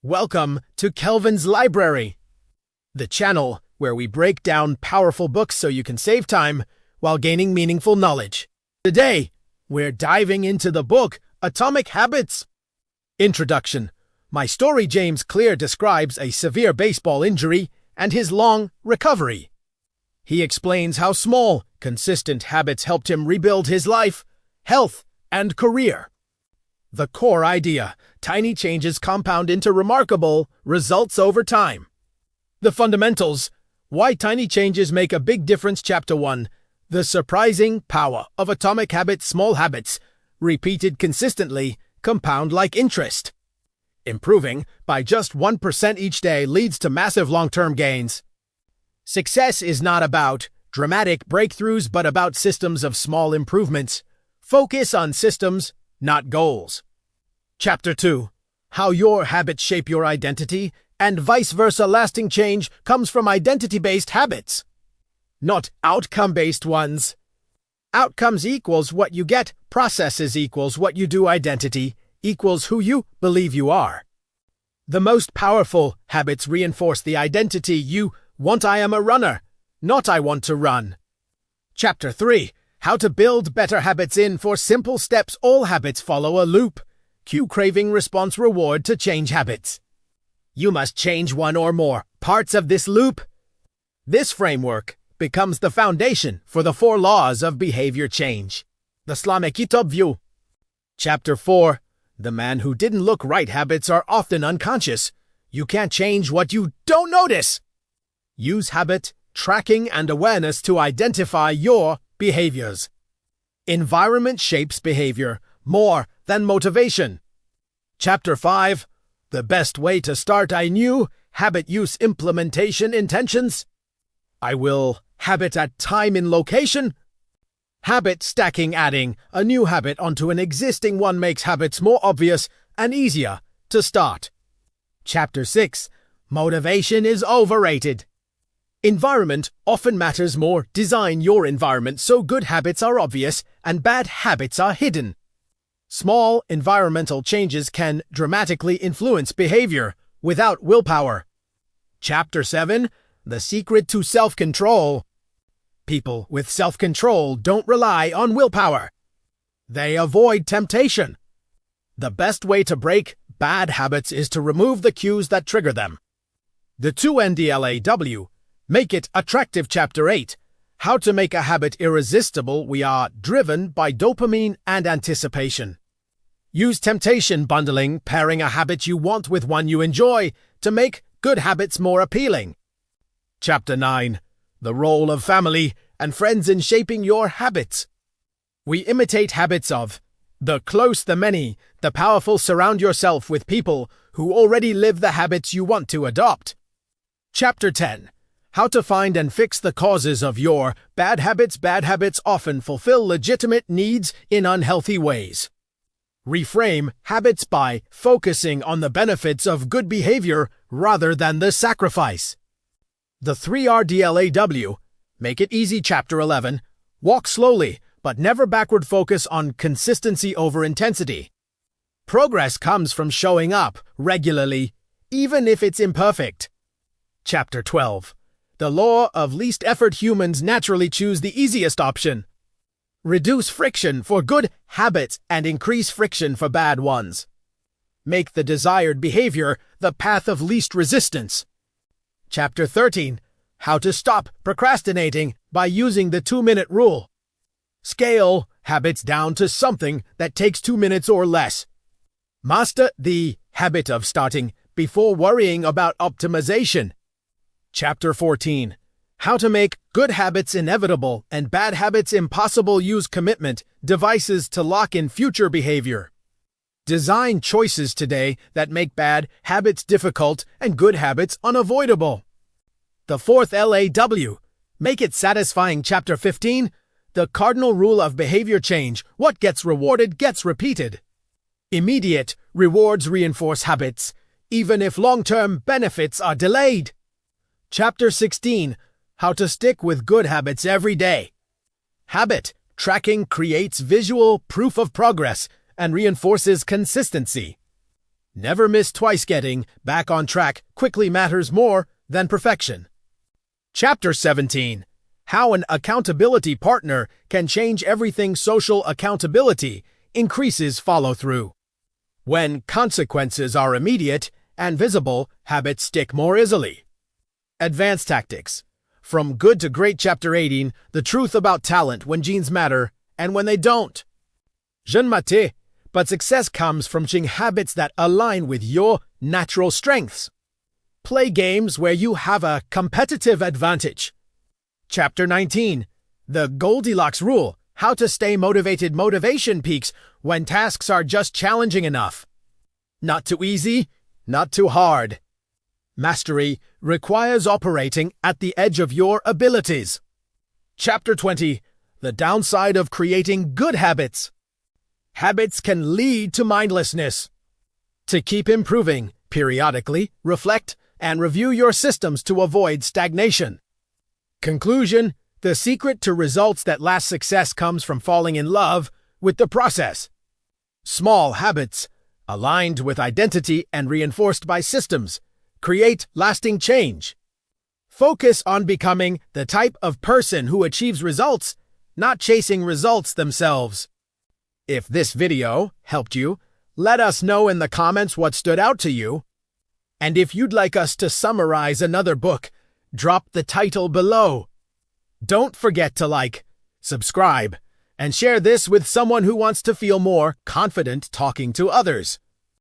Welcome to Kelvin's Library, the channel where we break down powerful books so you can save time while gaining meaningful knowledge. Today, we're diving into the book Atomic Habits. Introduction. My story James Clear describes a severe baseball injury and his long recovery. He explains how small, consistent habits helped him rebuild his life, health, and career. The core idea: tiny changes compound into remarkable results over time. The fundamentals: why tiny changes make a big difference. Chapter 1. The surprising power of atomic habits. Small habits, repeated consistently, compound like interest. Improving by just 1% each day leads to massive long-term gains. Success is not about dramatic breakthroughs, but about systems of small improvements. Focus on systems, not goals. Chapter 2. How your habits shape your identity, and vice versa. Lasting change comes from identity-based habits, not outcome-based ones. Outcomes equals what you get, processes equals what you do, identity equals who you believe you are. The most powerful habits reinforce the identity you want. I am a runner, not I want to run. Chapter 3. How to build better habits in 4 simple steps. All habits follow a loop. Cue, craving, response, reward to change habits. You must change one or more parts of this loop. This framework becomes the foundation for the 4 laws of behavior change. The Slamekitov view. Chapter 4. The man who didn't look right. Habits are often unconscious. You can't change what you don't notice. Use habit tracking and awareness to identify your behaviors. Environment shapes behavior more than motivation. Chapter 5. The best way to start. I knew habit use, implementation, intentions. I will habit at time in location. Habit stacking. Adding a new habit onto an existing one makes habits more obvious and easier to start. Chapter 6. Motivation is overrated. Environment often matters more. Design your environment so good habits are obvious and bad habits are hidden. Small environmental changes can dramatically influence behavior without willpower. Chapter 7. The secret to self-control. People with self-control don't rely on willpower. They avoid temptation. The best way to break bad habits is to remove the cues that trigger them. The 2NDLAW. Make it attractive. Chapter 8. How to make a habit irresistible. We are driven by dopamine and anticipation. Use temptation bundling, pairing a habit you want with one you enjoy to make good habits more appealing. Chapter 9. The role of family and friends in shaping your habits. We imitate habits of the close, the many, the powerful. Surround yourself with people who already live the habits you want to adopt. Chapter 10. How to find and fix the causes of your bad habits. Bad habits often fulfill legitimate needs in unhealthy ways. Reframe habits by focusing on the benefits of good behavior rather than the sacrifice. The 3RDLAW. Make it easy. Chapter 11. Walk slowly, but never backward. Focus on consistency over intensity. Progress comes from showing up regularly, even if it's imperfect. Chapter 12. The law of least effort. Humans naturally choose the easiest option. Reduce friction for good habits and increase friction for bad ones. Make the desired behavior the path of least resistance. Chapter 13. How to stop procrastinating by using the 2-minute rule. Scale habits down to something that takes 2 minutes or less. Master the habit of starting before worrying about optimization. Chapter 14. How to make good habits inevitable and bad habits impossible. Use commitment devices to lock in future behavior. Design choices today that make bad habits difficult and good habits unavoidable. The 4th LAW. Make it satisfying. Chapter 15. The cardinal rule of behavior change. What gets rewarded gets repeated. Immediate rewards reinforce habits, even if long-term benefits are delayed. Chapter 16. How to stick with good habits every day. Habit tracking creates visual proof of progress and reinforces consistency. Never miss twice. Getting back on track quickly matters more than perfection. Chapter 17. How an accountability partner can change everything. Social accountability increases follow-through. When consequences are immediate and visible, habits stick more easily. Advanced tactics. From good to great. Chapter 18. The truth about talent, when genes matter and when they don't. Jean Maté, but success comes from changing habits that align with your natural strengths. Play games where you have a competitive advantage. Chapter 19. The Goldilocks Rule, how to stay motivated. Motivation peaks when tasks are just challenging enough. Not too easy, not too hard. Mastery requires operating at the edge of your abilities. Chapter 20. The downside of creating good habits. Habits can lead to mindlessness. To keep improving, periodically reflect and review your systems to avoid stagnation. Conclusion. The secret to results that last. Success comes from falling in love with the process. Small habits, aligned with identity and reinforced by systems, create lasting change. Focus on becoming the type of person who achieves results, not chasing results themselves. If this video helped you, let us know in the comments what stood out to you. And if you'd like us to summarize another book, drop the title below. Don't forget to like, subscribe, and share this with someone who wants to feel more confident talking to others.